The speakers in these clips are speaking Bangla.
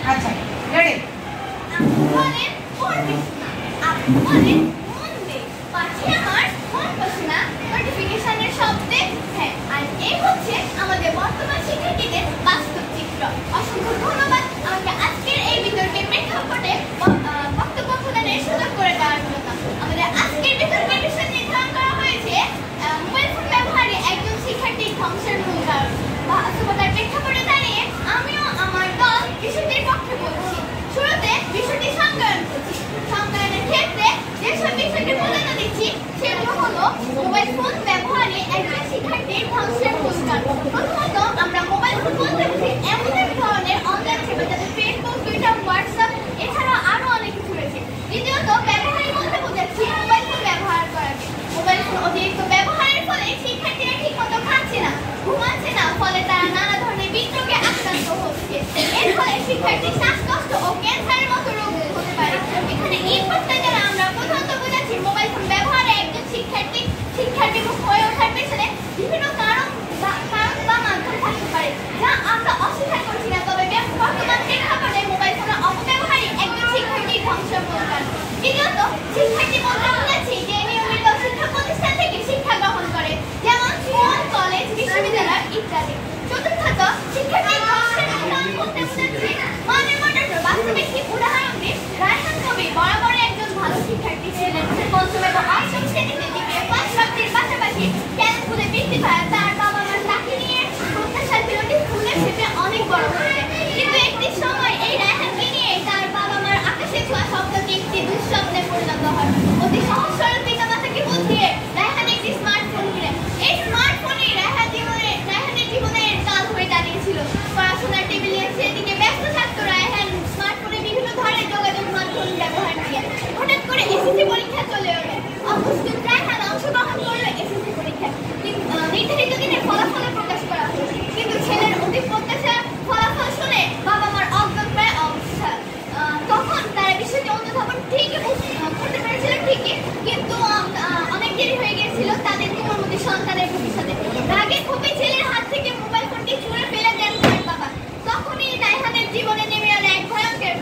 আচ্ছা রেডি বলেন পড়বে না আপনি বলেন মন দে পাশে আমার ফোন বসে না নোটিফিকেশনের শব্দে হ্যাঁ আর এই হচ্ছে আমাদের বর্তমান শিক্ষার্থীদের বাস্তব চিত্র অসংখ্য ধন্যবাদ আমাকে আজকের এই বিতর্কের প্রেক্ষাপটে বক্তব্য প্রদানের সুযোগ করে দেওয়ার জন্য আমাদের আজকের বিতর্কের বিষয় নির্ধারণ করা হয়েছে মোবাইল ফোন ব্যবহারে একজন শিক্ষার্থীর ধ্বংসের মূল কারণ বাস্তবতার প্রেক্ষাপটে দাঁড়িয়ে আমিও আমার দল বিষয়টির পক্ষে বলছি শুরুতে বিষয়টি সংজ্ঞায়ন করছি সংজ্ঞায়নের ক্ষেত্রে যেসব বিষয়টি প্রাধান্য দিচ্ছি সেগুলো হলো মোবাইল ফোন ব্যবহারে একজন শিক্ষার্থীর ধ্বংসের মূল কারণ প্রথমত আমরা মোবাইল ফোন বলতে বুঝি এমন এক ধরনের অনলাইন সেবা যাতে ফেসবুক টুইটার হোয়াটসঅ্যাপ এছাড়াও আরো অনেক কিছু রয়েছে দ্বিতীয়ত ব্যবহারী বলতে বোঝাচ্ছি মোবাইল ফোন ব্যবহার করাকে মোবাইল ফোন অতিরিক্ত ব্যবহারের ফলে শিক্ষার্থীরা ঠিকমতো খাচ্ছে না ঘুমাচ্ছে না ফলে তারা নানা ধরনের বিদ্রোহে আক্রান্ত হচ্ছে এর ফলে শিক্ষার্থীর শ্বাসকষ্ট ও ক্যান্সারের মতো রোগ হতে পারে এখানে এই প্রশ্নের দ্বারা আমরা প্রধানত বোঝাচ্ছি মোবাইল ফোন ব্যবহারে একজন শিক্ষার বিমুখ হয়ে ওঠার পেছনে বিভিন্ন কারণ বা মাধ্যম থাকতে পারে যা আমরা অস্বীকার করছি না তবে বর্তমান প্রেক্ষাপটে মোবাইল ফোনের অপব্যবহারই একজন শিক্ষার্থীর ধ্বংসের মূল কারণ দ্বিতীয়ত শিক্ষার্থী বলতে বোঝাচ্ছি যে নিয়মিত শিক্ষা প্রতিষ্ঠান থেকে শিক্ষা গ্রহণ করে যেমন স্কুল কলেজ বিশ্ববিদ্যালয় ইত্যাদি চতুর্থত শিক্ষার্থীর ধ্বংসের মূল কারণ বলতে বোঝাচ্ছি মানের মডারেটর বাস্তবে একটি উদাহরণ দিই রায়হান কবি বরাবর একজন ভালো শিক্ষার্থী ছিলেন পঞ্চম এবং অষ্টম শ্রেণীতে ডিগ্রি পাস প্রাপ্তির পাশাপাশি ক্যালকুলে বৃত্তি পায় তার বাবা মা তাকে নিয়ে প্রত্যাশা ছিল স্কুলে সেটা অনেক বড় হয়েছে কিন্তু একটি সময় এই রায়হানকে নিয়ে তার বাবা মার আকাশে ছোঁয়া শব্দটি একটি দুঃস্বপ্নে পরিণত হয় অতি সহজ সরল পিতামাতাকে বুঝিয়ে রায়হান একটি স্মার্টফোন কিনে এই স্মার্টফোনই রায়হানের জীবনের কাল হয়ে দাঁড়িয়েছিল পড়াশোনার টেবিলে সেদিকে ব্যস্ত থাকতো রায়হান স্মার্টফোনে বিভিন্ন ধরনের যোগাযোগ মাধ্যম ব্যবহার দিয়ে হঠাৎ করে এসএসসি পরীক্ষা চলে এলো অপ্রস্তুত রায়হান অংশগ্রহণ করলো এসএসসি পরীক্ষায় নির্ধারিত দিনে ফলাফল প্রকাশ করা হলো কিন্তু ছেলের অতি প্রত্যাশা ফলাফল শুনে বাবা মার অজ্ঞান প্রায় অবস্থা তখন তারা বিষয়টি অনুধাবন ঠিকই করতে পেরেছিল ঠিকই কিন্তু অনেক দেরি হয়ে গিয়েছিল তাদের কোমলমতি সন্তানের ভবিষ্যতে রাগে খুবই ছেলের হাত থেকে মোবাইল ফোনটি ছুঁড়ে ফেলে দেন তার বাবা তখনই রায়হানের জীবনে নেমে এলো এক ভয়ঙ্কর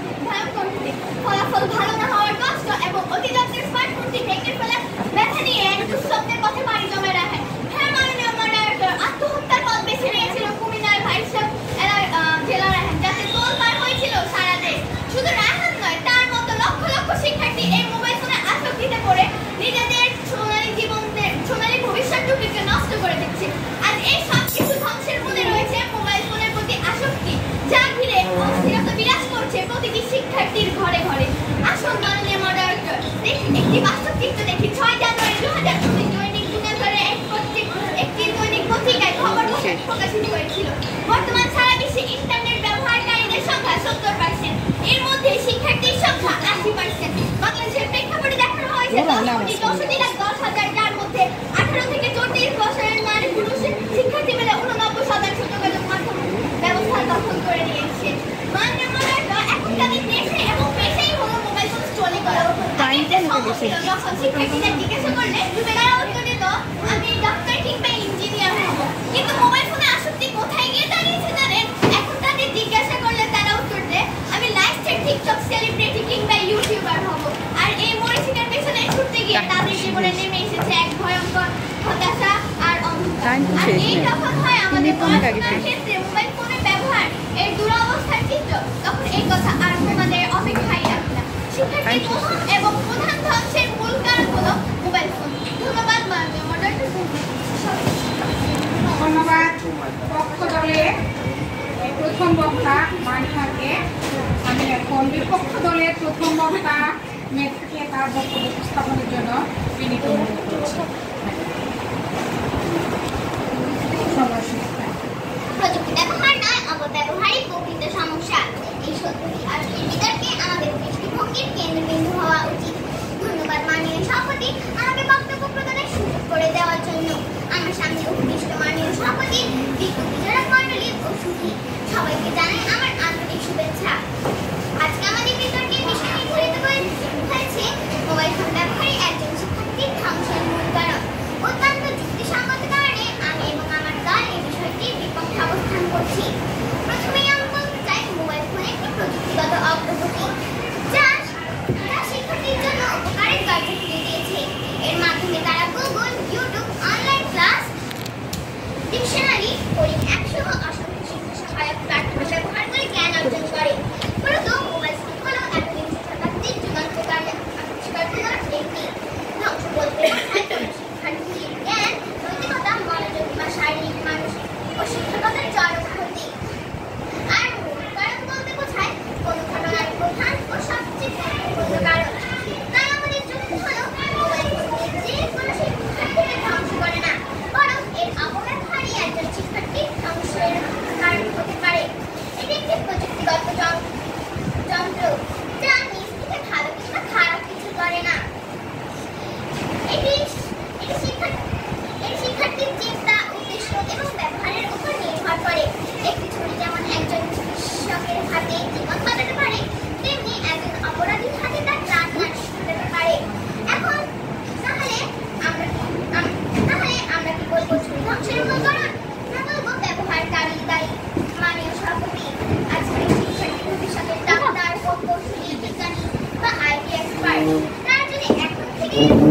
ফলাফল ভালো না হওয়ার কষ্ট এবং অতি যত্নের স্মার্টফোনটি ভেঙে ফেলে ব্যথা নিয়ে এক দুঃস্বপ্নের পথে পাড়ি জমে রাখেন হ্যাঁ মাননীয় মডারেটর আত্মহত্যার পথ বেছে নিয়েছিল কুমিল্লার ভাইসব জেলা রায়হান যাতে তোলপাড় হয়েছিল সারা দেশ শুধু রায়হান নয় তার মতো লক্ষ লক্ষ শিক্ষার্থী এই মোবাইল ফোনে আসক্তিতে পড়ে নিজেদের সোনালী ভবিষ্যৎটুকুকে নষ্ট করে দিচ্ছে আর এই সব কিছু ধ্বংসের মূলে রয়েছে মোবাইল ফোনের প্রতি আসক্তি যা ঘিরে অস্থিরতা বিরাজ করছে প্রতিটি শিক্ষার্থীর ঘরে ঘরে আসুন মাননীয় মডারেটর একটি বাস্তব চিত্র দেখি 6 জানুয়ারি 2019 দৈনিক যুগান্তরের একটি দৈনিক পত্রিকায় খবর প্রকাশিত হয়েছিল বর্তমান সারা বিশ্বে ইন্টারনেট ব্যবহারকারীদের সংখ্যা 70% এর মধ্যে শিক্ষার্থীর সংখ্যা 80% বাংলাদেশের প্রেক্ষাপটে দেখানো হয়েছে 10,10,10,000 যার মধ্যে 18 থেকে 34 বছরের নারী পুরুষ শিক্ষার্থী মিলে 89% যোগাযোগ মাধ্যম ব্যবস্থা দখল করে নিয়েছে মাননীয় মডারেটর এখনকার দেশে এবং পেশাই হলো মোবাইল ফোন স্ট্রলি করা যখন শিক্ষার্থীদের জিজ্ঞাসা করলে তারা উত্তর দিত আমি ডাক্তার কিংবা ইঞ্জিনিয়ার হব কিন্তু মোবাইল ফোনে আসক্তি কোথায় গিয়ে দাঁড়িয়েছে জানেন এখন তাদের জিজ্ঞাসা করলে তারা উত্তর দেয় আমি লাইফস্টাইল টিকটক সেলিব্রিটি কিংবা ইউটিউবার হব আর এই মরিচিকার পেছনে ছুটতে গিয়ে তাদের জীবনে নেমে এসেছে এক ভয়ঙ্কর হতাশা আর অন্ধকার আর এই তখন হয় আমাদের পড়াশোনার ক্ষেত্রে মোবাইল ফোনের ব্যবহার এর দুরবস্থার চিত্র তখন এই কথা আর আমাদের অপেক্ষায় রাখে না শিক্ষার্থীর প্রথম এবং প্রধান ধ্বংসের মূল কারণ হলো মোবাইল ফোন ধন্যবাদ মাননীয় মডারেটর ধন্যবাদ পক্ষ দলের প্রথম বক্তা মানিকাকে আমি এখন বিপক্ষ দলের প্রথম বক্তা মেয়েকে তার বক্তব্য উপস্থাপনের জন্য বিনীত অনুরোধ করছি প্রযুক্তি ব্যবহার নয় অপব্যবহারই প্রকৃত সমস্যা এই সত্যটি আজকের বিতর্কে আমাদের দৃষ্টিভঙ্গির কেন্দ্রবিন্দু হওয়া উচিত ধন্যবাদ মাননীয় সভাপতি আমাকে বক্তব্য প্রদানের সুযোগ করে দেওয়ার জন্য আমার সামনে উপবিষ্ট মাননীয় সভাপতি বিজ্ঞ মণ্ডলী ও সুধী সবাইকে জানাই আমার আন্তরিক শুভেচ্ছা আজকে আমাদের বিতর্কের বিষয় নির্ধারিত হয়েছে মোবাইল ফোন ব্যবহারে একজন শিক্ষার্থীর ধ্বংসের মূল কারণ অত্যন্ত যুক্তিসঙ্গত কারণে আমি এবং আমার দল এই বিষয়টির বিপক্ষে অবস্থান করছি প্রথমেই আমি বলতে চাই মোবাইল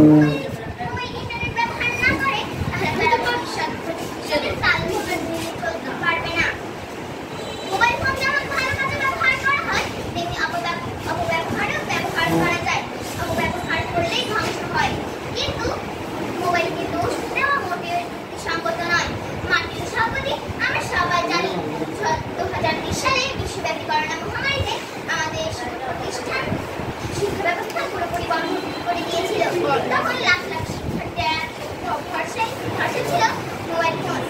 মোবাইল ইন্টারনেট ব্যবহার না করে তাহলে তারা ভবিষ্যতে চালু করতে পারবে না। মোবাইল ফোন যেমন ভালো কাজে ব্যবহার করা হয় তেমনি অপব্যবহারেও ব্যবহার করা যায়। অপব্যবহার করলেই ধ্বংস হয়। কিন্তু মোবাইলকে দোষ দেওয়া মোটেও যুক্তিসঙ্গত নয়। মাননীয় সভাপতি, আমরা সবাই জানি 2020 সালে বিশ্বব্যাপী করোনা মহামারীতে আমাদের প্রতিষ্ঠান শিক্ষা ব্যবস্থা পুরোপুরি বন্ধ করে দিয়েছিল। তখন লাখ লাখ শিক্ষার্থীরা ভরসা ছিল মোবাইল ফোন।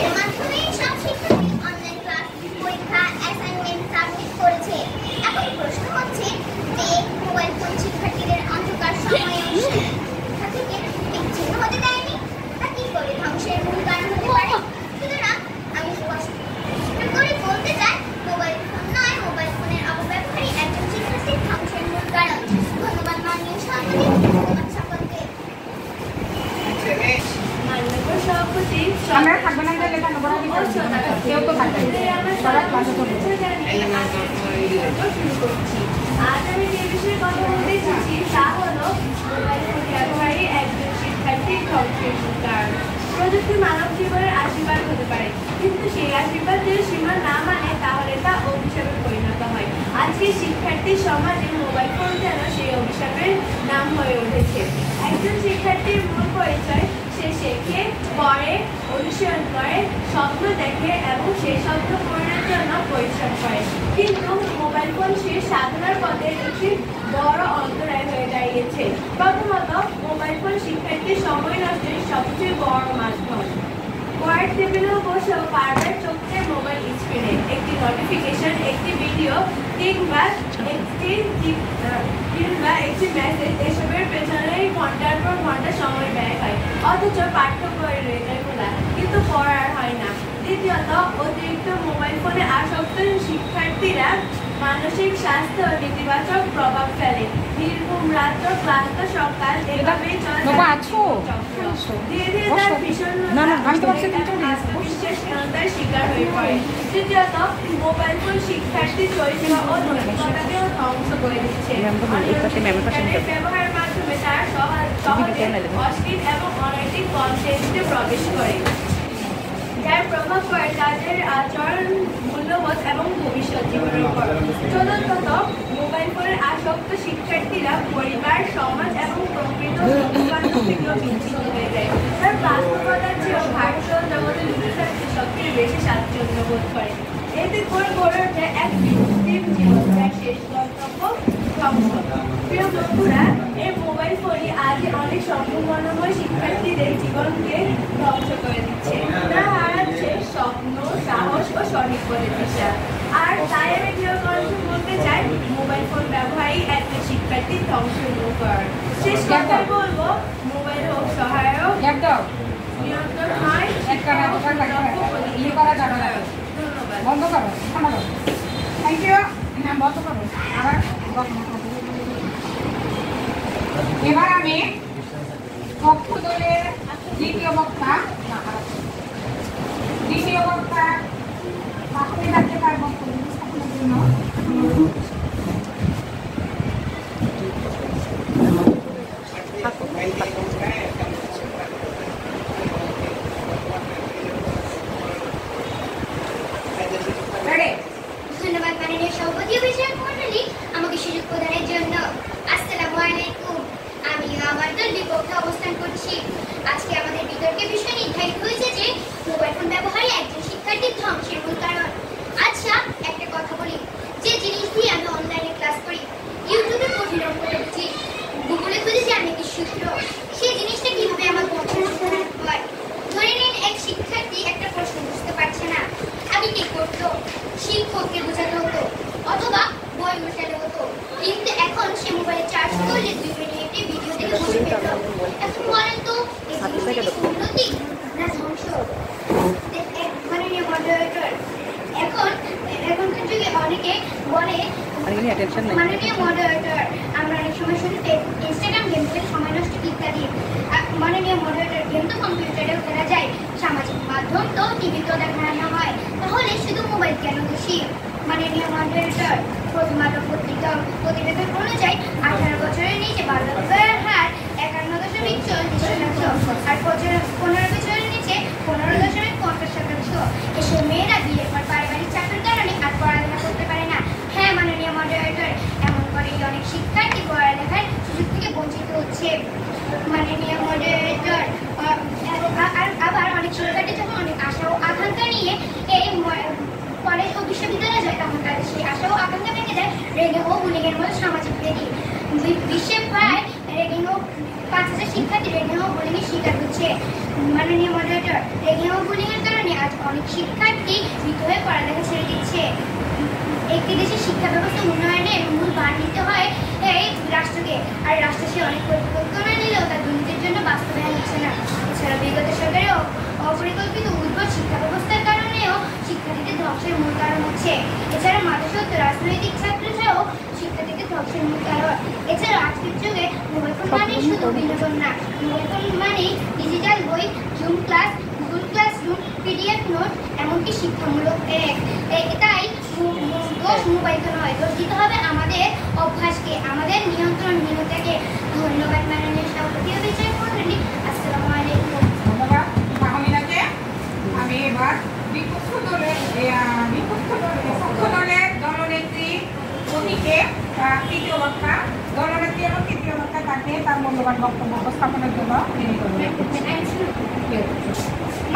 এর মাধ্যমে সব শিক্ষার্থী অনলাইন ক্লাস, পরীক্ষা, অ্যাসাইনমেন্ট সাবমিট করেছে। এখন প্রশ্ন হচ্ছে যে মোবাইল ফোন শিক্ষার্থীদের অন্ধকার সময়ে শিক্ষা থেকে বিচ্ছিন্ন হতে দেয়নি, তা কি করে ধ্বংসের মূল কারণ হতে পারে? সুতরাং আমি স্পষ্ট করে বলতে চাই, মোবাইল ফোন নয়, মোবাইল ফোনের অপব্যবহারই একজন শিক্ষার্থীর ধ্বংসের মূল কারণ। ধন্যবাদ মাননীয় সভাপতি, ধন্যবাদ সকলকে। মাননীয় সভাপতি, আমরা থাকবে না গেলে কেন বড় কেউ তো থাকবে সবাই ক্লাসে চলে শুরু করছি। আজ আমি যে বিষয়ে কথা বলতে এসেছি তা হলো মোবাইল ফোন ব্যবহারই একজন শিক্ষার্থীর ধ্বংসের কারণ। প্রযুক্তি মানব জীবনের আশীর্বাদ হতে পারে, কিন্তু সেই আশীর্বাদ যদি সীমা না মানে তাহলে তা অভিশাপে পরিণত হয়। আজকে শিক্ষার্থী সমাজে মোবাইল ফোন যেন সেই অভিশাপের নাম হয়ে উঠেছে। একজন শিক্ষার্থীর মূল পরিচয় সে শেখে, পড়ে, অনুশীলন করে, স্বপ্ন দেখে এবং সেই স্বপ্ন পূরণের জন্য পরিশ্রম করে। কিন্তু মোবাইল ফোন সে সাধনার পথে একটি বড় অন্তরায় হয়ে দাঁড়িয়েছে। প্রথমত, মোবাইল ফোন শিক্ষার্থীর সময় নষ্টের সবচেয়ে বড় মাধ্যম। পড়ার টেবিলেও বসেও বারবার চোখে মোবাইল স্ক্রিনে একটি নোটিফিকেশন, একটি ভিডিও কিংবা একটি মেসেজ, এসবের পেছনে ঘন্টার পর ঘন্টা সময় ব্যয় হয়, অথচ পাঠ্য বই রয়ে খোলা, কিন্তু পড়ার হয় না। দ্বিতীয়ত, অতিরিক্ত মোবাইল ফোনে আসক্ত শিক্ষার্থীরা মানসিক স্বাস্থ্য নেতিবাচক প্রভাব ফেলে। নির্ঘুম রাত্র, ক্লান্ত সকাল, এভাবেই চলে ধীরে ধীরে তার ভীষণ আত্মবিশ্বাসহীনতার শিকার হয়ে পড়ে। তৃতীয়ত, মোবাইল ফোন শিক্ষার্থী চরিত্র ও নৈতিকতাকেও ধ্বংস করে দিচ্ছে। ব্যবহারের মাধ্যমে তারা সহজে অশ্লীল এবং অনৈতিক কন্টেন্টে প্রবেশ করে, যার প্রভাব পড়ে তাদের আচরণ, মূল্যবোধ এবং ভবিষ্যৎ জীবনের উপর। চতুর্থত, মোবাইল ফোনের আসক্ত শিক্ষার্থীরা পরিবার, সমাজ এবং প্রকৃত বন্ধু-বান্ধব থেকেও বিচ্ছিন্ন হয়ে যায়। তার বাস্তবতার চেয়েও ভার্চুয়াল জগতে ডুবে থাকতে সবচেয়ে বেশি স্বাচ্ছন্দ্য বোধ করে। এতে করে গড়ে ওঠে এক কৃত্রিম জীবন, যার শেষ গন্তব্য ধ্বংস। প্রিয় বন্ধুরা, এই মোবাইল ফোনই আজ অনেক সম্ভাবনাময় শিক্ষার্থীদের জীবনকে ধ্বংস করে দিচ্ছে। তারা হারাচ্ছে স্বপ্ন, সাহস ও সঠিক পথের দিশা। আর তাই আমি দৃঢ়কণ্ঠে বলতে চাই, মোবাইল ফোন ব্যবহারই একটা শিক্ষার্থীর ধ্বংসের মূল কারণ। শেষ কথায় বলবো, মোবাইল হোক সহায়ক, নিয়ন্ত্রণ নয়, ধন্যবাদ। বন্ধ করো, থ্যাংক ইউ। হ্যাঁ, বন্ধ করো। আবার এবার আমি পক্ষ দলের দ্বিতীয় বক্তা মাতৃ রাখতে তার বক্তব্য উপস্থাপনের জন্য ধন্যবাদ মাননীয় সভাপতি বিষয়ক মণ্ডলী আমাকে সুযোগ প্রদানের জন্য। আসসালামু আলাইকুম। আমিও আমার দল বিপক্ষে অবস্থান করছি। আজকে আমাদের বিতর্কের বিষয় নির্ধারিত হয়েছে যে মোবাইল ফোন ব্যবহারই একজন শিক্ষার্থীর ধ্বংসের মূল কারণ। আচ্ছা, একটা কথা বলি, যে জিনিস দিয়ে আমি অনলাইনে ক্লাস করি, ইউটিউবে কঠিন অঙ্ক বুঝি, গুগলে খুঁজেছি আমি কি সূত্র, সেই জিনিসটা কিভাবে আমার পছন্দ হয়? ধরে নিন এক শিক্ষার্থী একটা প্রশ্ন বুঝতে পারছে না, আগে কি করতো? শিক্ষককে বোঝাতে হতো অথবা বই উল্টাতে হতো। কিন্তু এখন সে মোবাইলে চার্জ করলে 2 মিনিটে ভিডিও দেখে বুঝে পেত। এখন বলেন তো, এই জিনিসটা কি উন্নতি না ধ্বংস? মাননীয় মডারেটর, এখনকার যুগে অনেকে বলে, মাননীয় মডারেটর, আমরা অনেক সময় শুধু ইনস্টাগ্রাম গেম খেলে সময় নষ্ট ইত্যাদি। মাননীয় মডারেটর, গেম তো কম্পিউটারেও খেলা যায়, সামাজিক মাধ্যম তো টিভিতেও দেখানো হয়, তাহলে শুধু মোবাইল কেন দোষী? মাননীয় মডারেটর, প্রথম আলো পত্রিকা প্রতিবেদন অনুযায়ী 18 বছরের নিচে বাল্য বিবাহের হার বছরের নিচে 15.50%। এসব মেয়েরা বিয়ের পর পারিবারিক চাকরির কারণে আর পড়ালেখা করতে পারে না। হ্যাঁ মাননীয় মডারেটর, এমন করে অনেক শিক্ষার্থী পড়ালেখার সুযোগ থেকে বঞ্চিত হচ্ছে। মাননীয় মডারেটর, আবার অনেক শিক্ষার্থী যখন অনেক আশা ও আকাঙ্ক্ষা নিয়ে এই কলেজ ও বিশ্ববিদ্যালয়ে যায়, তখন তাদের সেই আশা ও আকাঙ্ক্ষা ভেঙে যায় রেগে ও বুলিংয়ের মতো সামাজিক ব্যাধি। বিশ্বে প্রায় রেগিং ও 5,000 শিক্ষার্থী রেগিং ও বুলিংয়ের শিকার হচ্ছে। মাননীয় মডারেটর, রেগিং ও বুলিংয়ের কারণে আজ অনেক শিক্ষার্থী ভীত হয়ে পড়ালেখা ছেড়ে দিচ্ছে। একটি দেশের শিক্ষা ব্যবস্থা উন্নয়নের মূল ভার নিতে হয় এই রাষ্ট্রকে, আর রাষ্ট্র সে অনেক পরিকল্পনা নিলেও তার দুর্নীতির জন্য বাস্তবায়ন হচ্ছে না। এছাড়া বিগত সরকারের অপরিকল্পিত উদ্ভট শিক্ষা ব্যবস্থার কারণেও শিক্ষার্থীদের ধ্বংসের মূল কারণ হচ্ছে। এছাড়া মাদকাসক্ত রাজনৈতিক ছাত্র ছাড়াও শিক্ষার্থীদের ধ্বংসের মূল কারণ। এছাড়া আজকের যুগে মোবাইল ফোন মানেই শুধু বিনোদন না, মোবাইল ফোন মানেই ডিজিটাল বই, zoom class, Google classroom, PDF note, এমনকি শিক্ষামূলক তাই দোষ মোবাইল নয়, দোষ দিতে হবে আমাদের অভ্যাসকে, আমাদের নিয়ন্ত্রণহীনতাকে। ধন্যবাদ মাননীয় সভাপতি ও বিষয় মণ্ডলী। আসসালামু আলাইকুম। ধন্যবাদ মাহমিনাকে। আমি এবার বিপক্ষ দলের দলনেত্রী অতিকে তৃতীয় বক্তা, দলনেত্রী এবং তৃতীয় বক্তা তাকে তার মূল্যবান বক্তব্য উপস্থাপনের জন্য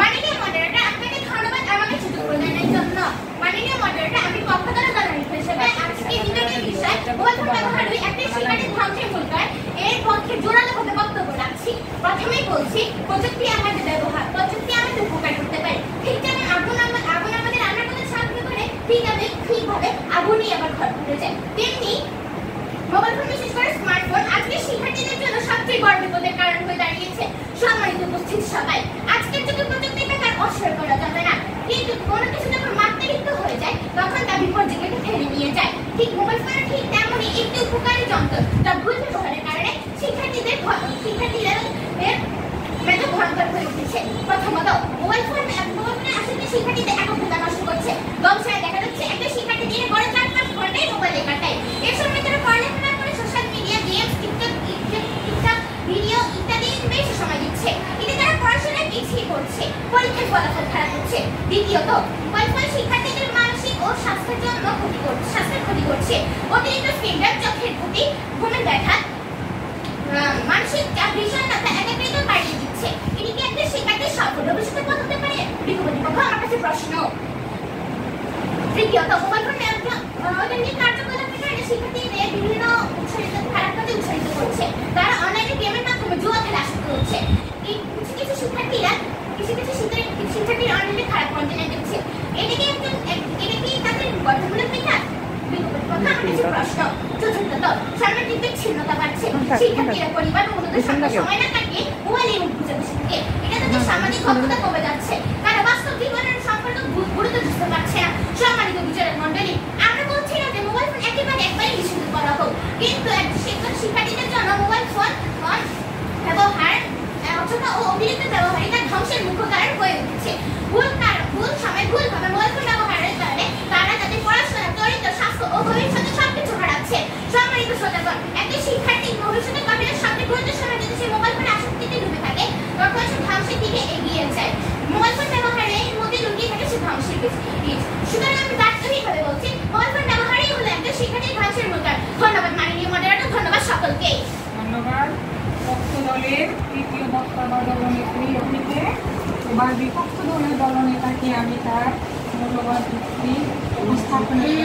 মাননীয় মডারেটর, আপনাকে ধন্যবাদ আমাকে সুযোগ প্রদানের জন্য। মাননীয় মডারেটর, আমি পক্ষান্তর দলনেত্রী হিসেবে আজকে বিতর্কের বিষয় মোবাইল ফোন ব্যবহার একটি শিক্ষার্থীর ধ্বংসের মূল কারণ এর পক্ষে জোরালোভাবে বক্তব্য রাখছি। প্রথমেই বলছি, প্রযুক্তি আমাদের ব্যবহার, প্রযুক্তি আমাদের উপকার করতে পারে। ঠিক যেমন আগুন আমাদের রান্না করতে সাহায্য করে, ঠিকভাবে আগুনই আবার ঘর পুড়ে যায়। তেমনি মোবাইল ফোন, বিশেষ করে স্মার্টফোন, আজকে শিক্ষার্থীদের জন্য সবচেয়ে বড় বিপদের কারণ হয়ে দাঁড়িয়েছে। সম্মানিত উপস্থিত সবাই, আজকের যুগে প্রযুক্তিকে তার অস্বীকার করা যাবে না, কিন্তু কোনো কিছু যখন মাত্রাতিরিক্ত হয়ে যায় তখন তা বিপর্যয়কে ঠেলে নিয়ে যায়। ঠিক মোবাইল ফোন ঠিক তেমনই একটি উপকারী যন্ত্র, যা ভুল ব্যবহারের কারণে শিক্ষার্থীদের মেধা ভয়ঙ্কর হয়ে উঠেছে। প্রথমত, মোবাইল ফোনে আসলে শিক্ষার্থীদের একাগ্রতা নষ্ট করছে। গবেষণায় দেখা যাচ্ছে একটা শিক্ষার্থী দিনে গড়ে 4-5 ঘন্টাই মোবাইলে কাটায়। এর সময় তারা পড়ালেখা না করে social media, games, TikTok video ইত্যাদি বেশি সময় দিচ্ছে। এতে তারা পড়াশোনায় পিছিয়ে পড়ছে, পরীক্ষার ফলাফল খারাপ হচ্ছে। দ্বিতীয়ত, মোবাইল ফোন শিক্ষার্থীদের মানসিক ও স্বাস্থ্যের জন্য ক্ষতি করছে। অতিরিক্ত স্ক্রিন টাইম চোখের ক্ষতি, ঘুমের ব্যাঘাত, মানসিক চাপ, বিষণ্ণতা, একাকিত্ব বাড়িয়ে দিচ্ছে। এটি কি একটা শিক্ষার্থীর সফল ভবিষ্যতের পথ হতে পারে? বিকল্প আমার কাছে প্রশ্ন। তৃতীয়ত, মোবাইল ফোন কার্যকলাপের কারণে শিক্ষার্থীদের বিভিন্ন খারাপ কাজে উৎসাহিত করছে। তারা অনলাইনে গেমের মাধ্যমে জুয়া খেলে আসক্ত হচ্ছে। কিছু শিক্ষার্থীরা অনলাইনে খারাপ কন্টেন্ট দেখছে। এটা কি তাদের গঠনমূলক বিকাশ? প্রশ্ন। চতুর্থত, সামাজিক বিচ্ছিন্নতা বাড়ছে। শিক্ষার্থীরা পরিবার ও বন্ধুদের সঙ্গে সময় না কাটিয়ে মোবাইলে বুঝে বসে থাকে। এটা তাদের সামাজিক দক্ষতা কমে যাচ্ছে। তারা বাস্তব জীবনের সম্পর্ক গুরুত্ব বুঝতে পারছে না। সম্মানিত বিচারক মণ্ডলী, আমরা বলছি না যে মোবাইল ফোন একবারে নিষিদ্ধ করা হোক, কিন্তু শিক্ষার্থীদের জন্য মোবাইল ফোন ব্যবহার অযথা ও অতিরিক্ত ব্যবহারই তার ধ্বংসের মুখ্য কারণ হয়ে উঠছে। ভুল সময় ভুলভাবে মোবাইল ফোন ব্যবহারের কারণে তারা তাদের পড়াশোনা, চরিত্র, স্বাস্থ্য ও ভবিষ্যতে সবকিছু হারাচ্ছে। সম্মানিত শ্রোতাগণ, একটা শিক্ষার্থী ভবিষ্যতে কঠিনের সবচেয়ে গুরুত্বের সময় যদি সে মোবাইল ফোনে আসক্তিতে ডুবে থাকে, তখন সে ধ্বংসের দিকে এগিয়ে যায়। মোবাইল ফোন ব্যবহারের মধ্যে লুকিয়ে থাকে সে ধ্বংসের বীজ। সুতরাং আমি বাস্তবিকভাবে বলছি, মোবাইল ফোন ব্যবহারই হলো একটা শিক্ষার্থীর ধ্বংসের মূল কারণ। ধন্যবাদ মাননীয় মডারেটর, ধন্যবাদ সকলকে। ধন্যবাদ পক্ষ দলের তৃতীয় বক্তা বা দলনেত্রী অতিকে। এবার বিপক্ষ দলের দলনেতাকে আমি তার মূল্যবান যুক্তি উপস্থাপনের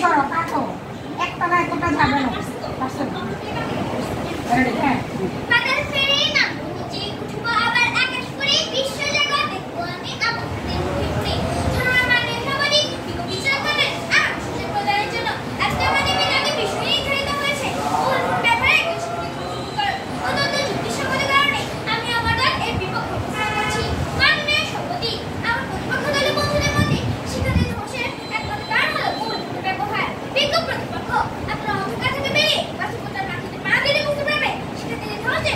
জন্য কাঠো একতলা এতটা যাবে না। আপনারা অন্ধকার থেকে বেরিয়ে বাস্তবতার মাটিতে পা দিলে বুঝতে পারবে শিক্ষার্থীদের সহজে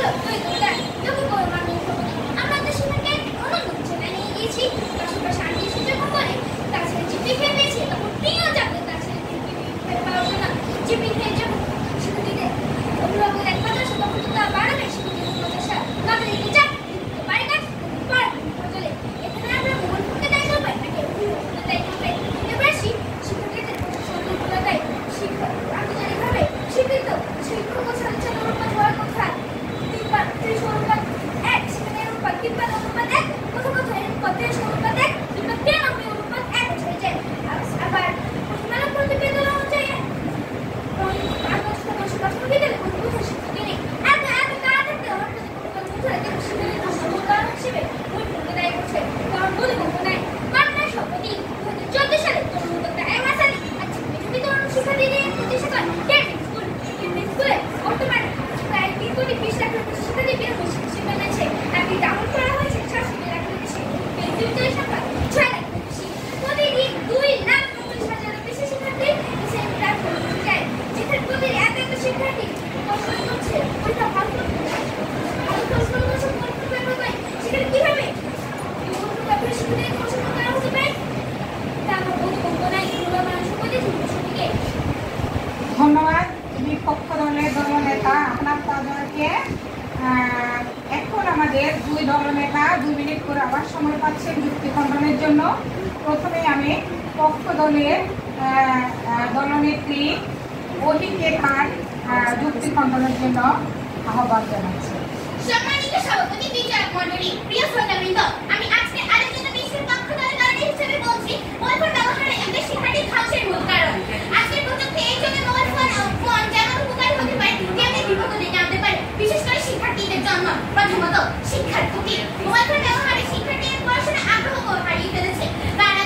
হলো দুই দুইটা লক্ষ্য করে মাননীয় সভাপতি আমরা দেশটাকে অন্যতম জায়গায় নিয়ে গিয়েছি পাশাপাশি আন্টি এসে যখন বলে তার ছেলে জিপি খেয়ে পেয়েছে তখন তিনিও যাবেন তার ছেলে খেয়ে পাওয়ার জন্য জিপি খেয়ে যাবো শিক্ষার্থীদের অভিভাবক এক কথা আসে তখন তো তার বাড়াবে শিক্ষার্থীদের প্রচেষ্টা মাথা দিতে চাপ বাড়ি কাজ পার চলে এখানে আমরা মোবাইল ফোনকে দায়ী করবো নাকি অভিভাবককে দায়ী করবে এবার শিক্ষার্থীদের সচেতনতায় শিক্ষা আন্তর্জাতিকভাবে স্বীকৃত শিক্ষক ও ছাত্রছাত্রীর অনুপাত হওয়ার কথা 3:1 সেখানে অনুপাত 3:1 কোথাও কোথাও অনুপাত 3:1 3:93 অনুপাত 1 হয়ে যায় আবার প্রশ্নমালা প্রতিবেদন অনুযায়ী ধন্যবাদ বিপক্ষ দলের দলনেতা আপনার তাদেরকে। এখন আমাদের দুই দলনেতা 2 মিনিট করে আবার সময় পাচ্ছেন যুক্তি খণ্ডনের জন্য। প্রথমে আমি পক্ষ দলের দলনেত্রী অহিকে খান যুক্তি খণ্ডনের জন্য আহ্বান জানাচ্ছি। সম্মানিত সভাপতি বিচারক মণ্ডলী প্রিয় শ্রোতাবৃন্দ আমি আজকে আলোচিত বিষয়ের পক্ষ দলের দলনেতা হিসেবে বলছি মোবাইল ফোন ব্যবহারে একটি শিক্ষার্থীর ধ্বংসের মূল কারণ। আজকের প্রযুক্তি এই জন্য মোবাইল ফোন যেমন উপকারী হতে পারে তেমনি বিপদও ডেকে আনতে পারে বিশেষ করে শিক্ষার্থীদের জন্য। প্রথমত শিক্ষার ক্ষতি মোবাইল ফোন ব্যবহারে শিক্ষার্থীদের পড়াশোনার আগ্রহ হারিয়ে ফেলেছে। তারা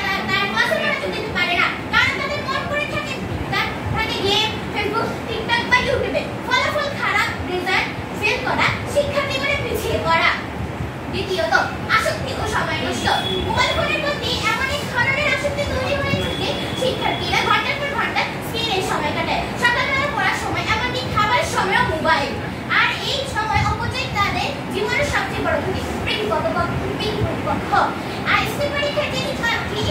ক্লাসে মনোযোগ দিতে পারে না কারণ তাদের মন পড়ে থাকে গেম ফেসবুক টিকটক বা ইউটিউবে। ফলাফল খারাপ রেজাল্ট ফেল করা শিক্ষার্থীদের পিছিয়ে পড়া। দ্বিতীয়ত আসক্তি ও সময় নষ্ট মোবাইল ফোনের প্রতি এমন এক ধরনের আসক্তি তৈরি হয়েছে যে শিক্ষার্থীরা ঘন্টার পর ঘন্টা স্ক্রিনে সময় কাটায়। সকালবেলা পড়ার সময় এমনকি খাবারের সময়ও মোবাইল। আর এই সময় অপচয় তাদের জীবনের সবচেয়ে বড় ক্ষতি। প্রতিপক্ষ আর স্কুল পরীক্ষায় তিনি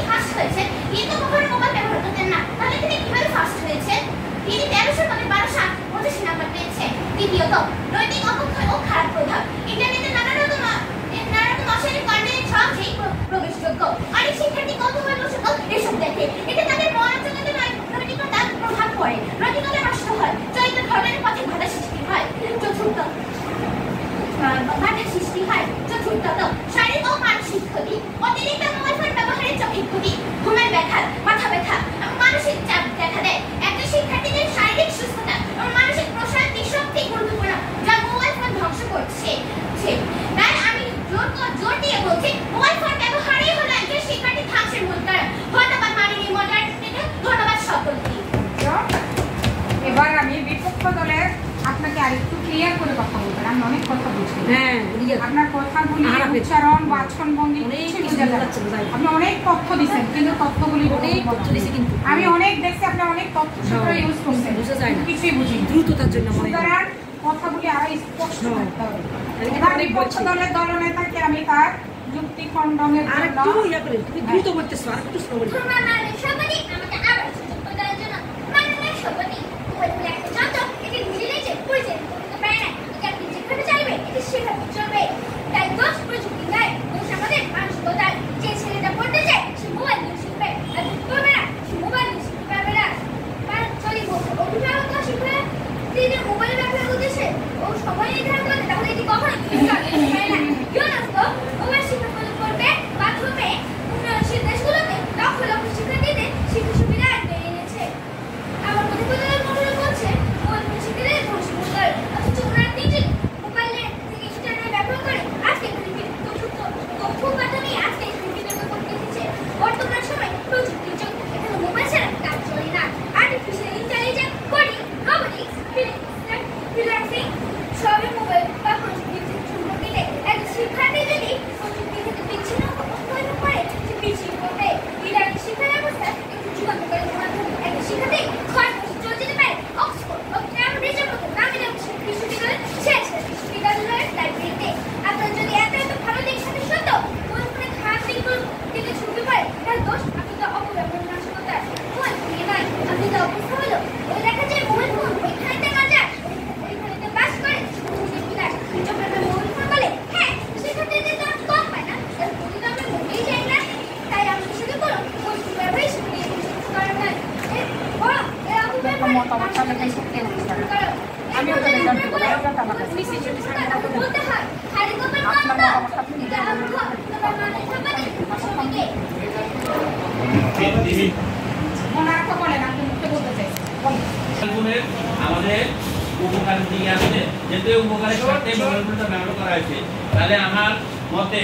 ফার্স্ট হয়েছেন কিন্তু কখনো মোবাইল ব্যবহার করতেন না তাহলে তিনি কিভাবে ফার্স্ট হয়েছেন? তিনি 1300 মধ্যে 1285 নাম্বার পেয়েছেন। তৃতীয়ত নৈতিক অবক্ষয় ও খারাপ প্রভাব ইন্টারনেটে নানা রকম অশালীন কন্টেন্ট সহজেই প্রবেশযোগ্য। অনেক শিক্ষার্থী কৌতূহলবশত এসব দেখে এতে তাদের মনোযোগের নৈতিকতার প্রভাব পড়ে নৈতিকতা নষ্ট হয় চরিত্র ধর্মের পথে বাধা সৃষ্টি হয়। চতুর্থত শারীরিক ও মানসিক ক্ষতি অতিরিক্ত মোবাইল ফোন ব্যবহারের চোখের ক্ষতি ঘুমের ব্যাঘাত মাথা ব্যথা মানসিক চাপ দেখা দেয়। একটা শিক্ষার্থীদের শারীরিক সুস্থতা ও মানসিক প্রশান্তি সবচেয়ে গুরুত্বপূর্ণ যা মোবাইল ফোন ধ্বংস করছে। তাই আমি জোর দিয়ে বলছি মোবাইল ফোন ব্যবহারই হলো একজন শিক্ষার্থী ধ্বংসের মূল কারণ। ধন্যবাদ মাননীয় মডারেটর ধন্যবাদ সকলকে। এবার আমি বিপক্ষ দলের আপনাকে আরেকটু ক্লিয়ার করে কথা বলবেন। আমি অনেক কথা বুঝি আপনার কথাগুলি উচ্চারণ বাচনভঙ্গি আপনি অনেক তথ্য দিচ্ছেন কিন্তু তথ্যগুলি আমি অনেক দেখছি আপনি অনেক তথ্য সূত্র ইউজ করছেন কিছুই বুঝি দ্রুততার জন্য কথাগুলি আরো স্পষ্ট করতে হবে। এবার বিপক্ষ দলের দলনেতাকে আমি তার যুক্তি খণ্ডনের সময় নির্ধারণ করতে তাহলে এটি কখনো মাধ্যমে উন্নয়নশীল দেশগুলোতে লক্ষ লক্ষ শিক্ষার্থীদের শিক্ষা সুবিধা বেড়ে এনেছে। আমার প্রতিবেদনের অনুরোধ করছে চোখের মোবাইল ফোন বলে হ্যাঁ সেক্ষেত্রে তো আর কম পায় না তুমি তো আমরা মোবাইল চাই না তাই আমি শুধু বলো ওই ব্যবহার শুনে কারণ না বলো এরকম ব্যাপার আমি ওটা জানতে পারি ওটা আমাকে বলতে হয় খালি গোপন কথা এটা আমি তোমার মানে থাকবে সবাইকে ওনার তো বলেন আপনি মুখে বলতে চাই মোবাইল আমাদের উপকারের দিকে আছে যেহেতু উপকারের সাথে মোবাইল ফোনটা ব্যবহার করা হয়েছে তাহলে আমার মতে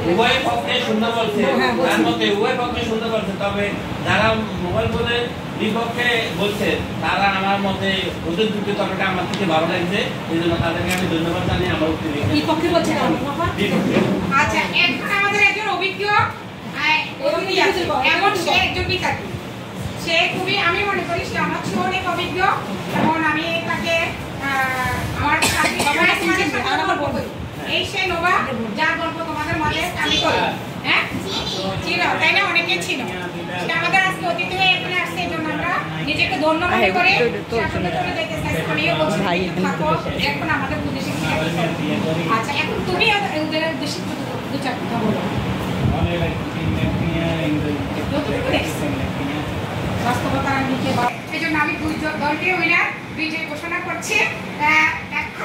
উভয় পক্ষে সুন্দর বলছে তার মতে উভয় পক্ষে সুন্দর বলছে তবে যারা মোবাইল ফোনের বিপক্ষে বলছে তারা আমার মতে ওদের দুটো তরফটা আমার থেকে ভালো লাগছে এই জন্য তাদেরকে আমি ধন্যবাদ জানিয়ে আমার উত্তর বিপক্ষে বলছেন বিপক্ষে আচ্ছা এখন আমাদের একজন অভিজ্ঞ এমন সে একজন বিকারী সে খুবই আমি মনে করি সে আমার চেয়ে অনেক অভিজ্ঞ এবং আমি তাকে আমার এই সে নোভা যার গল্প তোমাদের মাঝে আমি করি হ্যাঁ ছিল তাই না অনেকে ছিল সে আমাদের আজকে অতিথি হয়ে এখানে আসছে এই জন্য আমরা নিজেকে ধন্য মনে করে আমিও বলছি থাকো এখন আমাদের উদ্দেশ্যে আচ্ছা এখন তুমি ওদের উদ্দেশ্যে দু চার কথা বলো বাস্তবতা নিচে এই জন্য আমি দুই দলকে উইনার বিজয় ঘোষণা করছি একটা